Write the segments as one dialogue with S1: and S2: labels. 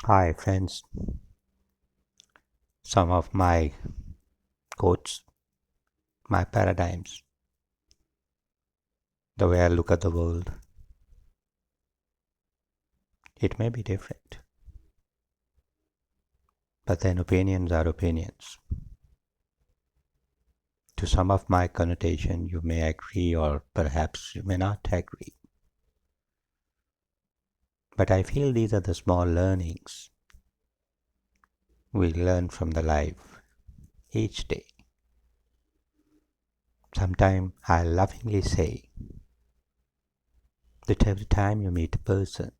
S1: Hi, friends. Some of my quotes, my paradigms, the way I look at the world, it may be different. But then opinions are opinions. To some of my connotation, you may agree or perhaps you may not agree. But I feel these are the small learnings we learn from the life each day. Sometimes I lovingly say that every time you meet a person,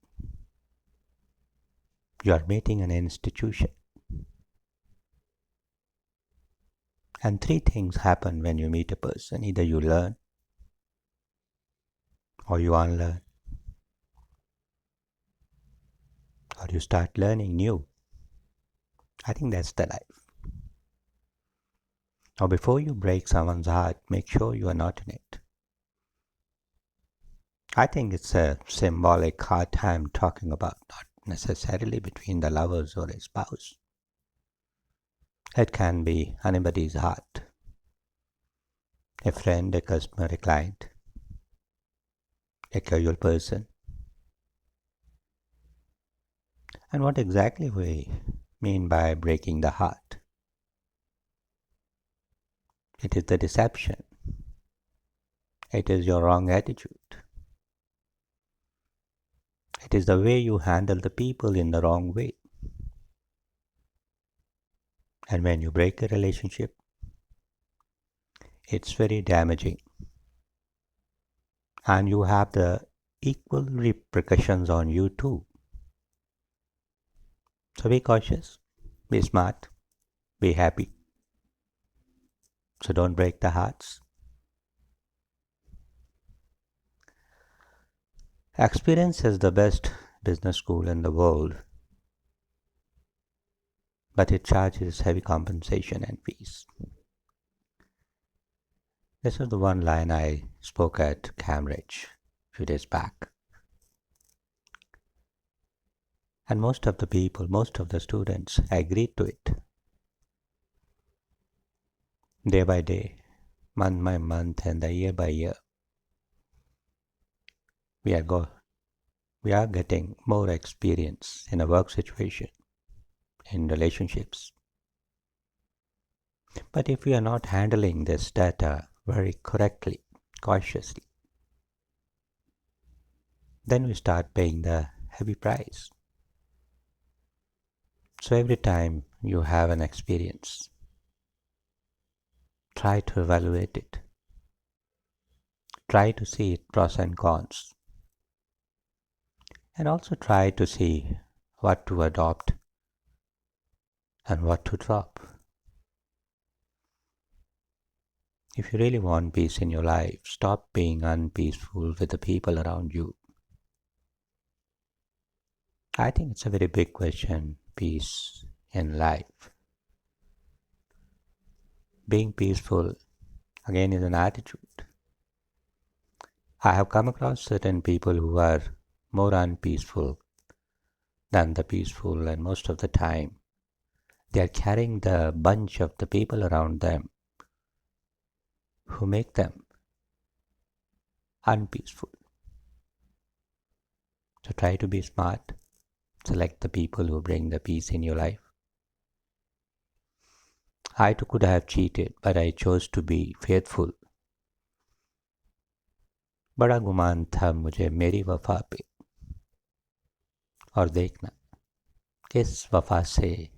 S1: you are meeting an institution. And three things happen when you meet a person. Either you learn or you unlearn or you start learning new. I think that's the life. Now, before you break someone's heart, make sure you are not in it. I think it's a symbolic hard time talking about, not necessarily between the lovers or a spouse. It can be anybody's heart, a friend, a customer, a client, a casual person. And what exactly we mean by breaking the heart? It is the deception. It is your wrong attitude. It is the way you handle the people in the wrong way. And when you break a relationship, it's very damaging. And you have the equal repercussions on you too. So be cautious, be smart, be happy. So don't break the hearts. Experience is the best business school in the world, but it charges heavy compensation and fees. This is the one line I spoke at Cambridge a few days back. And most of the people, most of the students agreed to it. Day by day, month by month, and the year by year, we are go we are getting more experience in a work situation, in relationships. But if we are not handling this data very correctly, cautiously, then we start paying the heavy price. So every time you have an experience, try to evaluate it. Try to see its pros and cons. And also try to see what to adopt and what to drop. If you really want peace in your life, stop being unpeaceful with the people around you. I think it's a very big question, peace in life. Being peaceful, again, is an attitude. I have come across certain people who are more unpeaceful than the peaceful, and most of the time, they are carrying the bunch of the people around them who make them unpeaceful. So try to be smart. Select the people who bring the peace in your life. I too could have cheated, but I chose to be faithful. बड़ा गुमान था मुझे मेरी वफा पे, और देखना किस वफा से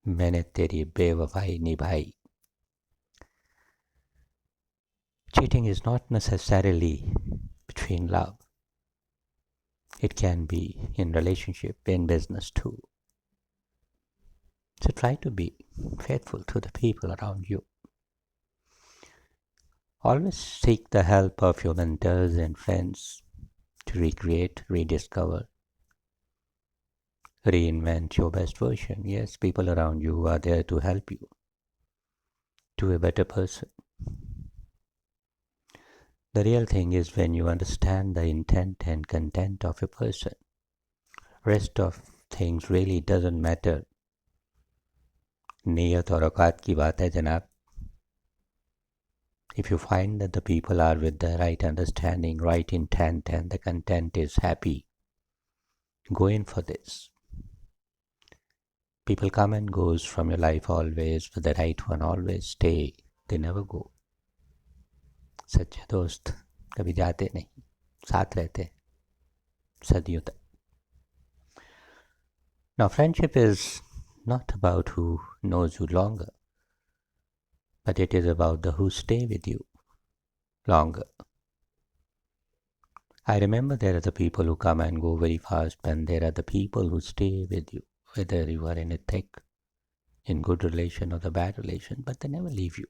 S1: मैंने तेरी बेवफाई निभाई. Cheating is not necessarily between love. It can be in relationship, in business too. So try to be faithful to the people around you. Always seek the help of your mentors and friends to recreate, rediscover, reinvent your best version. Yes, people around you are there to help you to a better person. The real thing is when you understand the intent and content of a person, rest of things really doesn't matter. नीयत और औकात की बात है जनाब. If you find that the people are with the right understanding, right intent, and the content is happy, go in for this. People come and goes from your life always, but the right one always stay. They never go. सच्चे दोस्त कभी जाते नहीं, साथ रहते सदियों तक. Now friendship is not about who knows you longer, but it is about the who stay with you longer. I remember there are the people who come and go very fast, and there are the people who stay with you, whether you are in a thick, in good relation or the bad relation, but they never leave you.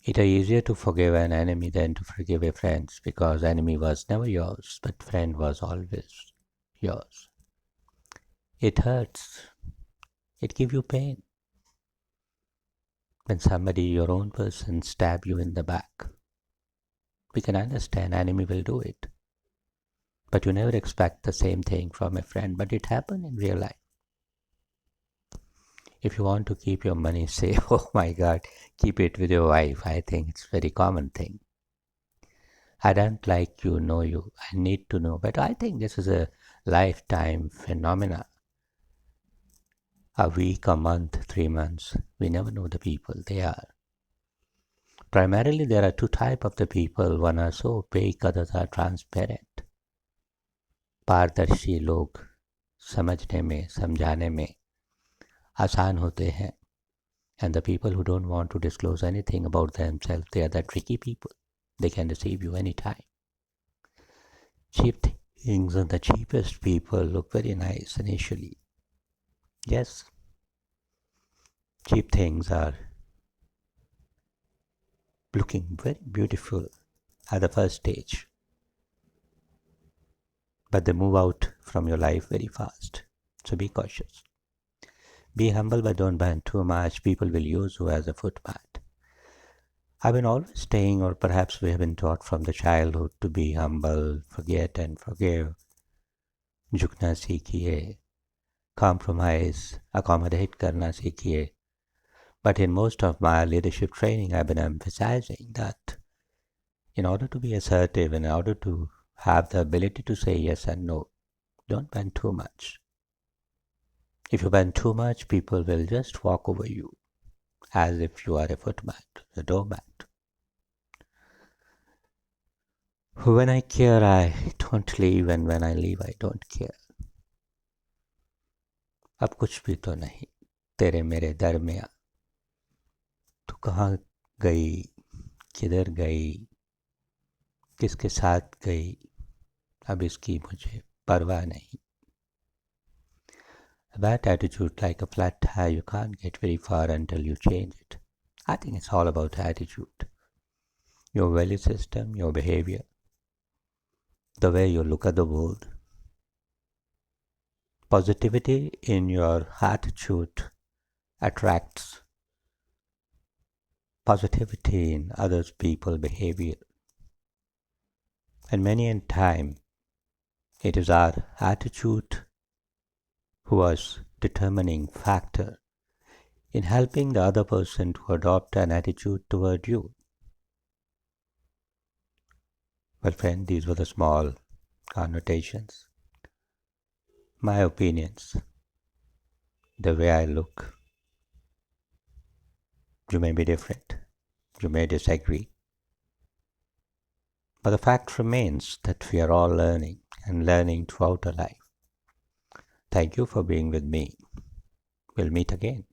S1: It is easier to forgive an enemy than to forgive a friend, because enemy was never yours, but friend was always yours. It hurts. It gives you pain. When somebody, your own person, stab you in the back, we can understand enemy will do it. But you never expect the same thing from a friend, but it happened in real life. If you want to keep your money safe, oh my God, keep it with your wife. I think it's a very common thing. I don't like you, know you. I need to know. But I think this is a lifetime phenomena. A week, a month, 3 months. We never know the people they are. Primarily, there are two types of the people. One are so opaque, others are transparent. पारदर्शी लोग समझने में, समझाने में आसान होते हैं. And the people who don't want to disclose anything about themselves, they are the tricky people. They can deceive you anytime. Cheap things and the cheapest people look very nice initially. Yes, cheap things are looking very beautiful at the first stage, but they move out from your life very fast. So be cautious. Be humble, but don't bend too much. People will use you as a footpath. I've been always saying, or perhaps we have been taught from the childhood, to be humble, forget and forgive. झुकना सीखिए, compromise, accommodate करना सीखिए. But in most of my leadership training, I've been emphasizing that in order to be assertive, in order to have the ability to say yes and no, don't bend too much. If you bend too much, people will just walk over you as if you are a footmat, a doormat. When I care, I don't leave, and when I leave, I don't care. अब कुछ भी तो नहीं तेरे मेरे दरमियाँ. तू कहाँ गई, किधर गई, किसके साथ गई, अब इसकी मुझे परवाह नहीं. A bad attitude, like a flat tire, you can't get very far until you change it. I think it's all about attitude. Your value system, your behavior, the way you look at the world. Positivity in your attitude attracts positivity in others people's behavior. And many a time, it is our attitude who was determining factor in helping the other person to adopt an attitude toward you. Well, friend, these were the small connotations, my opinions, the way I look. You may be different, you may disagree, but the fact remains that we are all learning and learning throughout our life. Thank you for being with me. We'll meet again.